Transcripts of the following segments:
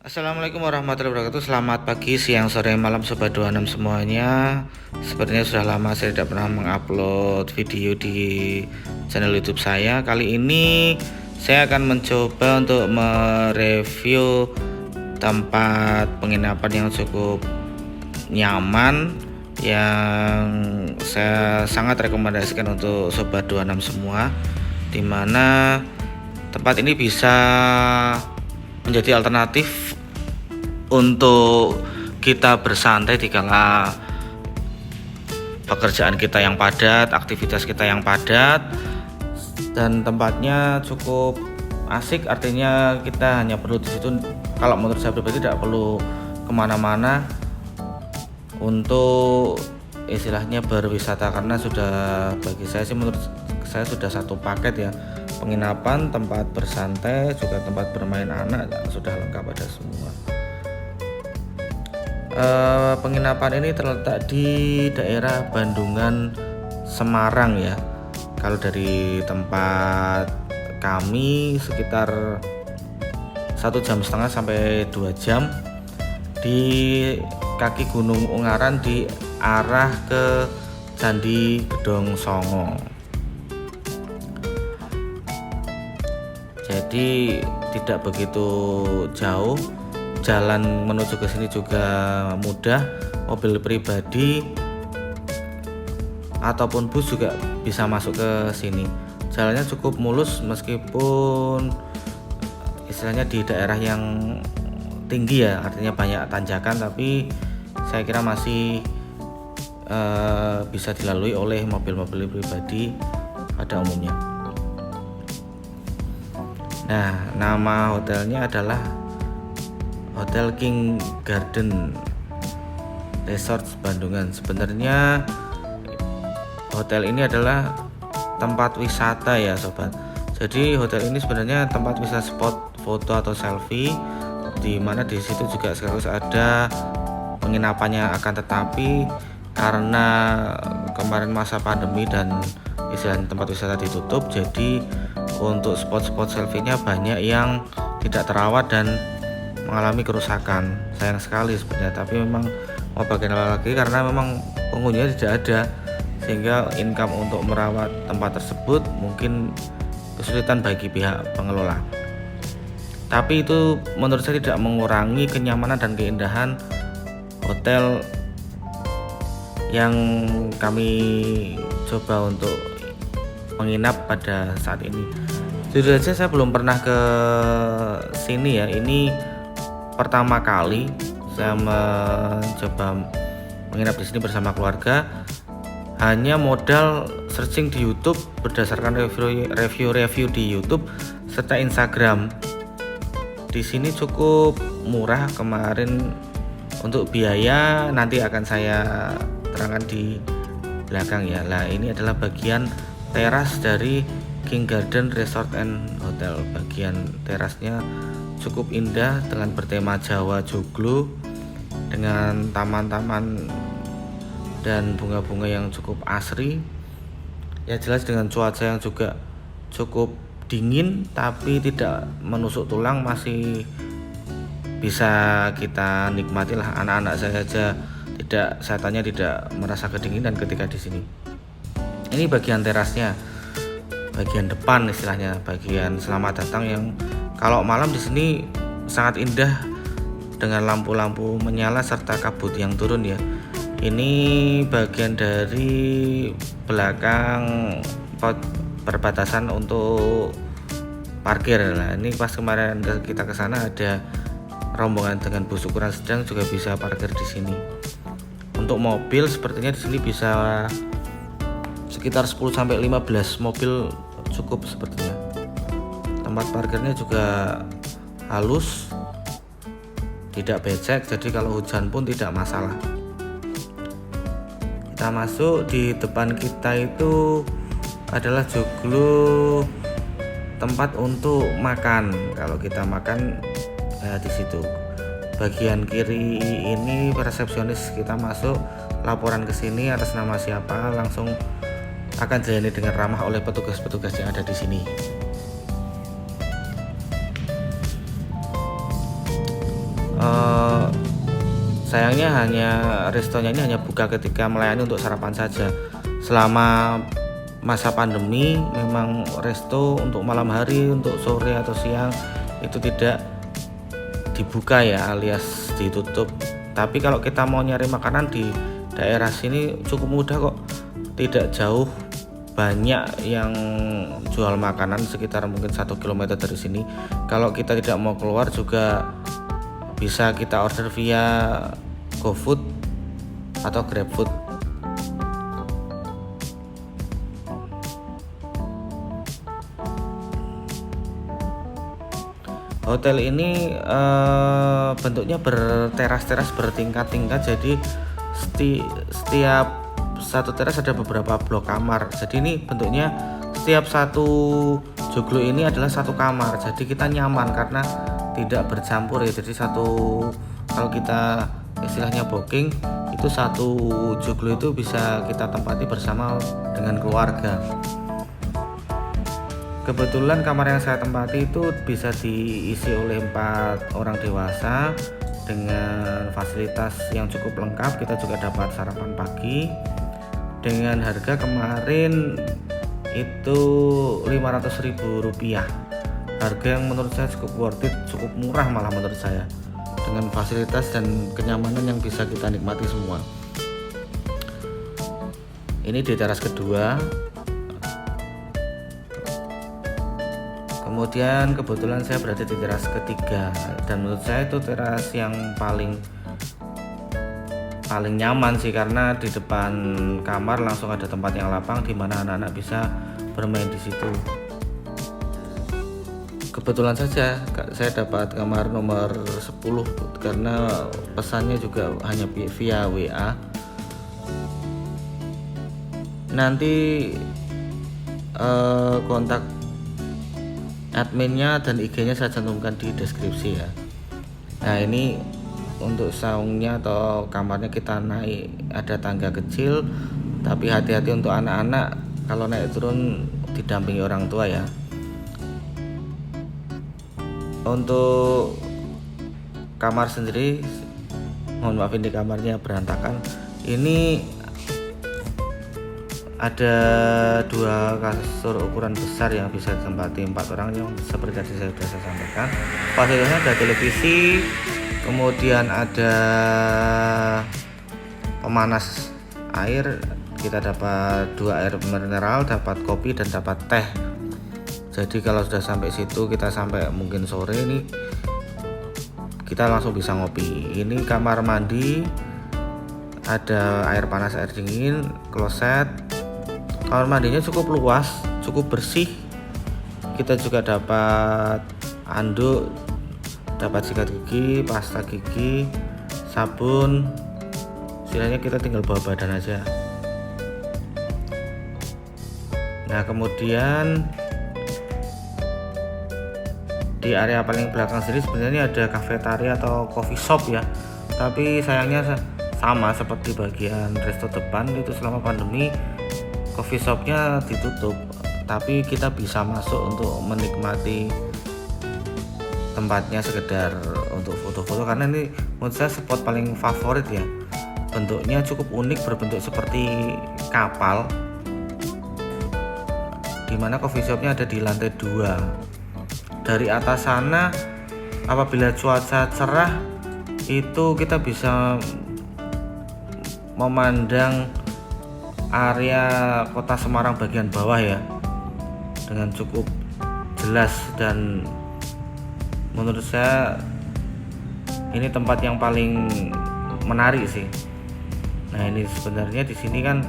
Assalamualaikum warahmatullahi wabarakatuh. Selamat pagi, siang, sore, malam Sobat 26 semuanya. Sepertinya sudah lama saya tidak pernah mengupload video di channel YouTube saya. Kali ini saya akan mencoba untuk mereview tempat penginapan yang cukup nyaman, yang saya sangat rekomendasikan untuk Sobat 26 semua, dimana tempat ini bisa menjadi alternatif untuk kita bersantai di kala pekerjaan kita yang padat, aktivitas kita yang padat, dan tempatnya cukup asik. Artinya kita hanya perlu di situ, kalau menurut saya pribadi tidak perlu kemana-mana untuk istilahnya berwisata, karena sudah, bagi saya sih, menurut saya sudah satu paket ya, penginapan, tempat bersantai, juga tempat bermain anak, sudah lengkap, ada semua. Penginapan ini terletak di daerah Bandungan, Semarang ya. Kalau dari tempat kami sekitar 1,5 jam sampai 2 jam di kaki Gunung Ungaran di arah ke Candi Gedong Songo. Jadi tidak begitu jauh, jalan menuju ke sini juga mudah, mobil pribadi ataupun bus juga bisa masuk ke sini. Jalannya cukup mulus meskipun istilahnya di daerah yang tinggi ya, artinya banyak tanjakan, tapi saya kira masih bisa dilalui oleh mobil-mobil pribadi pada umumnya. Nah, nama hotelnya adalah Hotel King Garden Resort Bandungan. Sebenarnya hotel ini adalah tempat wisata ya sobat. Jadi hotel ini sebenarnya tempat wisata, spot foto atau selfie, di mana di situ juga sekaligus ada penginapannya. Akan tetapi karena kemarin masa pandemi dan istilahnya tempat wisata ditutup, jadi untuk spot-spot selfie-nya banyak yang tidak terawat dan mengalami kerusakan. Sayang sekali sebenarnya, tapi memang mau bagaimana lagi, karena memang pengunjungnya tidak ada, sehingga income untuk merawat tempat tersebut mungkin kesulitan bagi pihak pengelola. Tapi itu menurut saya tidak mengurangi kenyamanan dan keindahan hotel yang kami coba untuk menginap pada saat ini. Jujur saja saya belum pernah ke sini ya. Ini pertama kali saya mencoba menginap di sini bersama keluarga. Hanya modal searching di YouTube berdasarkan review di YouTube serta Instagram. Di sini cukup murah kemarin. Untuk biaya nanti akan saya terangkan di belakang ya. Lah, ini adalah bagian teras dari King Garden Resort and Hotel. Bagian terasnya cukup indah dengan bertema Jawa Joglo, dengan taman-taman dan bunga-bunga yang cukup asri. Ya jelas dengan cuaca yang juga cukup dingin tapi tidak menusuk tulang, masih bisa kita nikmati lah. Anak-anak saya saja tidak, saya tanya, tidak merasa kedinginan ketika di sini. Ini bagian terasnya, bagian depan istilahnya, bagian selamat datang yang kalau malam di sini sangat indah dengan lampu-lampu menyala serta kabut yang turun ya. Ini bagian dari belakang perbatasan untuk parkir. Nah, ini pas kemarin kita ke sana ada rombongan dengan bus ukuran sedang juga bisa parkir di sini. Untuk mobil sepertinya di sini bisa sekitar 10 sampai 15 mobil cukup sepertinya. Tempat parkirnya juga halus, tidak becek, jadi kalau hujan pun tidak masalah. Kita masuk, di depan kita itu adalah joglo, tempat untuk makan. Kalau kita makan di situ. Bagian kiri ini resepsionis, kita masuk, laporan ke sini atas nama siapa, langsung akan dilayani dengan ramah oleh petugas-petugas yang ada di sini. sayangnya restonya ini hanya buka ketika melayani untuk sarapan saja. Selama masa pandemi memang resto untuk malam hari, untuk sore atau siang itu tidak dibuka ya, alias ditutup. Tapi kalau kita mau nyari makanan di daerah sini cukup mudah kok, tidak jauh, banyak yang jual makanan sekitar mungkin 1 km dari sini. Kalau kita tidak mau keluar juga bisa kita order via GoFood atau GrabFood. Hotel ini bentuknya berteras-teras, bertingkat-tingkat, jadi setiap satu teras ada beberapa blok kamar. Jadi ini bentuknya setiap satu joglo ini adalah satu kamar, jadi kita nyaman karena tidak bercampur ya. Jadi kalau kita istilahnya booking itu satu joglo itu bisa kita tempati bersama dengan keluarga. Kebetulan kamar yang saya tempati itu bisa diisi oleh 4 orang dewasa dengan fasilitas yang cukup lengkap. Kita juga dapat sarapan pagi dengan harga kemarin itu Rp500.000. Harga yang menurut saya cukup worth it, cukup murah malah menurut saya, dengan fasilitas dan kenyamanan yang bisa kita nikmati semua. Ini di teras kedua. Kemudian kebetulan saya berada di teras ketiga, dan menurut saya itu teras yang paling nyaman sih, karena di depan kamar langsung ada tempat yang lapang di mana anak-anak bisa bermain di situ. Kebetulan saja saya dapat kamar nomor 10 karena pesannya juga hanya via WA. Nanti kontak adminnya dan IG-nya saya cantumkan di deskripsi ya. Nah, ini untuk saungnya atau kamarnya kita naik, ada tangga kecil, tapi hati-hati untuk anak-anak kalau naik turun didampingi orang tua ya. Untuk kamar sendiri, mohon maaf ini kamarnya berantakan. Ini ada 2 kasur ukuran besar yang bisa ditempati 4 orang, yang seperti tadi saya sudah sampaikan. Fasilitasnya ada televisi, kemudian ada pemanas air, kita dapat 2 air mineral, dapat kopi dan dapat teh. Jadi kalau sudah sampai situ, kita sampai mungkin sore ini, kita langsung bisa ngopi. Ini kamar mandi, ada air panas, air dingin, kloset. Kamar mandinya cukup luas, cukup bersih. Kita juga dapat anduk, dapat sikat gigi, pasta gigi, sabun. Istilahnya kita tinggal bawa badan aja. Nah, kemudian di area paling belakang sendiri sebenarnya ada kafetaria atau coffee shop ya. Tapi sayangnya sama seperti bagian resto depan, itu selama pandemi coffee shopnya ditutup, tapi kita bisa masuk untuk menikmati tempatnya sekedar untuk foto-foto, karena ini menurut saya spot paling favorit ya. Bentuknya cukup unik, berbentuk seperti kapal, dimana coffee shopnya ada di lantai 2. Dari atas sana apabila cuaca cerah itu kita bisa memandang area kota Semarang bagian bawah ya, dengan cukup jelas, dan menurut saya ini tempat yang paling menarik sih. Nah, ini sebenarnya di sini kan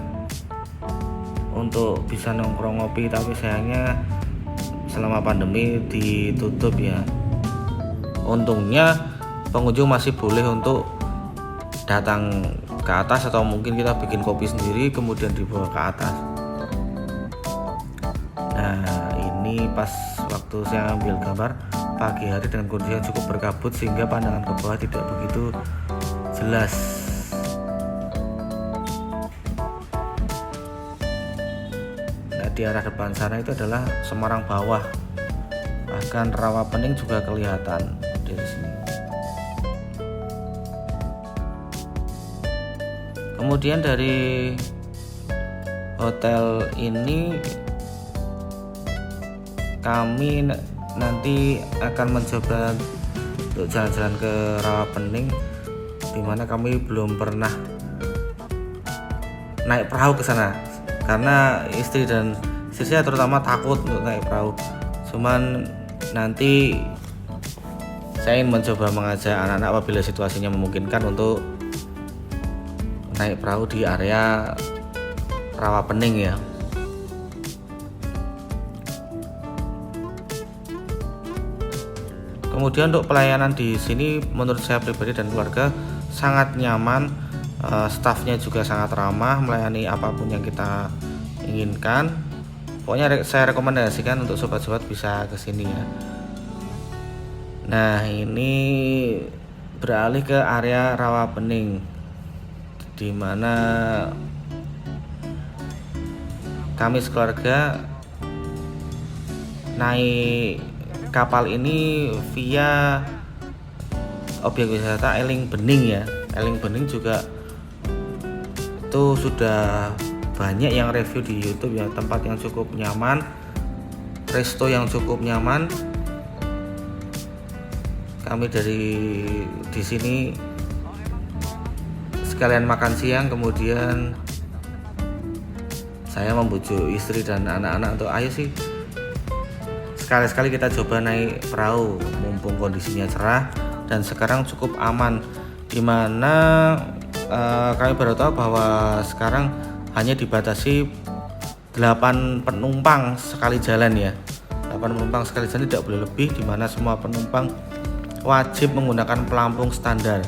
untuk bisa nongkrong ngopi, tapi sayangnya selama pandemi ditutup ya. Untungnya pengunjung masih boleh untuk datang ke atas, atau mungkin kita bikin kopi sendiri kemudian dibawa ke atas. Nah, ini pas waktu saya ambil gambar pagi hari dengan kondisi yang cukup berkabut sehingga pandangan ke bawah tidak begitu jelas. Nah, di arah depan sana itu adalah Semarang bawah, bahkan rawa pening juga kelihatan dari sini. Kemudian dari hotel ini kami nanti akan mencoba untuk jalan-jalan ke Rawapening, dimana kami belum pernah naik perahu ke sana karena istri dan saya terutama takut untuk naik perahu. Cuman nanti saya ingin mencoba mengajak anak-anak apabila situasinya memungkinkan untuk naik perahu di area Rawapening ya. Kemudian untuk pelayanan di sini menurut saya pribadi dan keluarga sangat nyaman, stafnya juga sangat ramah, melayani apapun yang kita inginkan. Pokoknya saya rekomendasikan untuk sobat-sobat bisa ke sini ya. Nah, ini beralih ke area Rawapening, di mana kami sekeluarga naik kapal ini via objek wisata Eling Bening ya. Eling Bening juga itu sudah banyak yang review di YouTube ya, tempat yang cukup nyaman, resto yang cukup nyaman. Kami di sini sekalian makan siang, kemudian saya membujuk istri dan anak-anak untuk ayo sih sekali-sekali kita coba naik perahu mumpung kondisinya cerah dan sekarang cukup aman, dimana kami baru tahu bahwa sekarang hanya dibatasi 8 penumpang sekali jalan ya. 8 penumpang sekali jalan, tidak boleh lebih, dimana semua penumpang wajib menggunakan pelampung standar.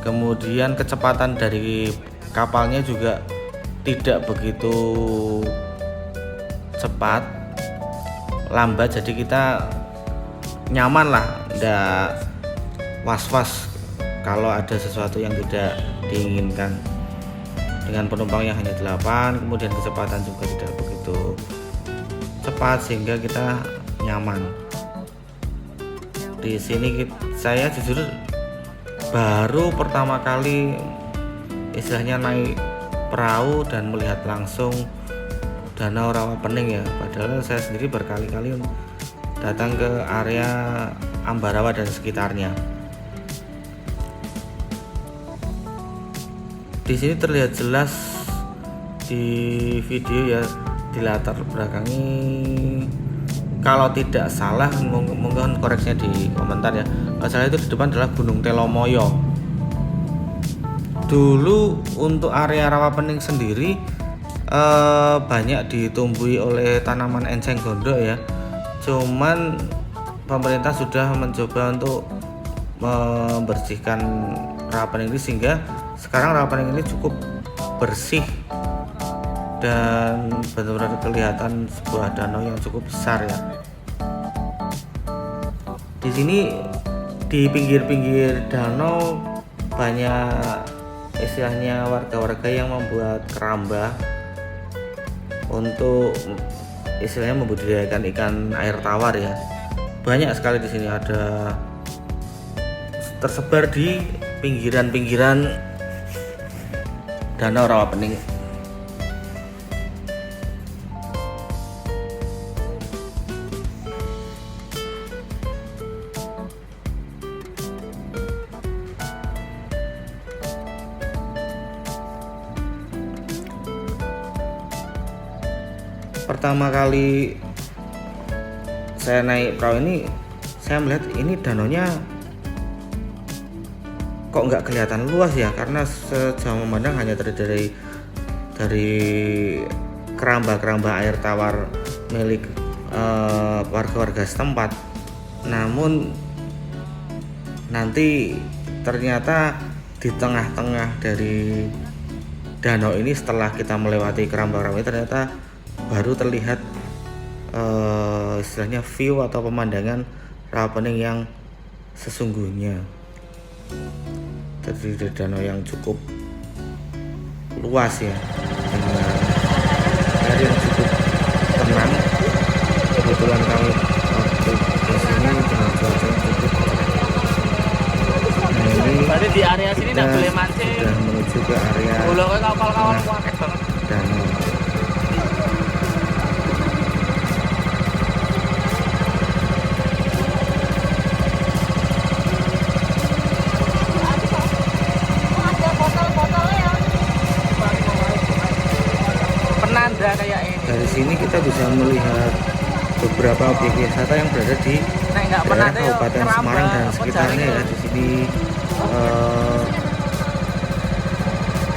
Kemudian kecepatan dari kapalnya juga tidak begitu cepat, lambat, jadi kita nyaman lah, tidak was-was kalau ada sesuatu yang tidak diinginkan. Dengan penumpang yang hanya 8, kemudian kecepatan juga tidak begitu cepat sehingga kita nyaman. Di sini saya jujur baru pertama kali istilahnya naik perahu dan melihat langsung Danau Rawapening ya. Padahal saya sendiri berkali-kali datang ke area Ambarawa dan sekitarnya. Di sini terlihat jelas di video ya, di latar belakangnya kalau tidak salah, mohon koreksinya di komentar ya. Masalah itu di depan adalah Gunung Telomoyo. Dulu untuk area Rawapening sendiri banyak ditumbuhi oleh tanaman enceng gondok ya. Cuman pemerintah sudah mencoba untuk membersihkan Rawapening ini sehingga sekarang Rawapening ini cukup bersih dan benar-benar kelihatan sebuah danau yang cukup besar ya. Di sini di pinggir-pinggir danau banyak istilahnya warga-warga yang membuat keramba untuk istilahnya membudidayakan ikan air tawar ya. Banyak sekali di sini, ada tersebar di pinggiran-pinggiran Danau Rawapening. Pertama kali saya naik perahu ini, saya melihat ini danaunya kok nggak kelihatan luas ya, karena sejauh memandang hanya terdiri dari keramba-keramba air tawar milik warga-warga setempat. Namun nanti ternyata di tengah-tengah dari danau ini, setelah kita melewati keramba-keramba ini, ternyata baru terlihat istilahnya view atau pemandangan Rawapening yang sesungguhnya. Terdiri dari danau yang cukup luas ya, dengan air yang cukup tenang. Kebetulan kami waktu di sini dengan cuaca yang cukup. Nah, ini di area sini nggak boleh mancing. Sudah menuju ke area Bola kapal-kapal akeh banget. danau. Penanda kayak ini. Dari sini kita bisa melihat beberapa objek wisata yang berada di Nek nggak daerah penanda ya Kabupaten keramba, Semarang dan apa sekitarnya jaring ya. itu. Di sini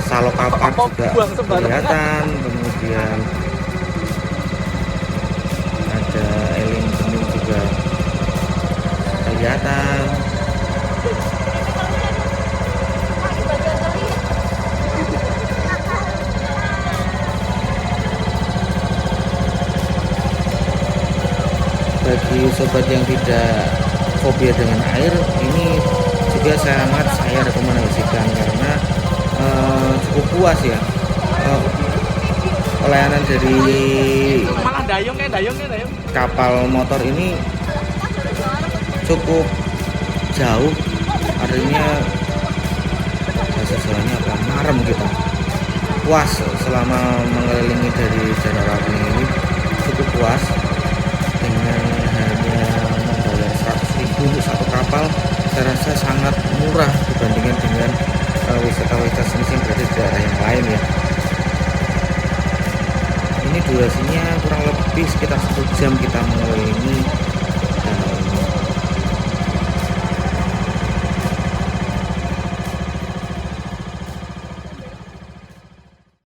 Salokapak Apa juga buang sembarangan. kelihatan, kemudian ada eling bening juga kelihatan. Bagi sobat yang tidak fobia dengan air, ini juga sangat saya rekomendasikan karena cukup puas ya. Pelayanan dari Malah dayung dayung. kapal motor ini cukup jauh, artinya bahasa Jawanya apa, marem kita, puas selama mengelilingi dari Danau Rapining ini, cukup puas dengan hanya membayar 100.000 untuk satu kapal. Saya rasa sangat murah dibandingkan dengan wisata-wisata sejenis yang berada di daerah yang lain ya. Ini durasinya kurang lebih sekitar 1 jam kita mengelilingi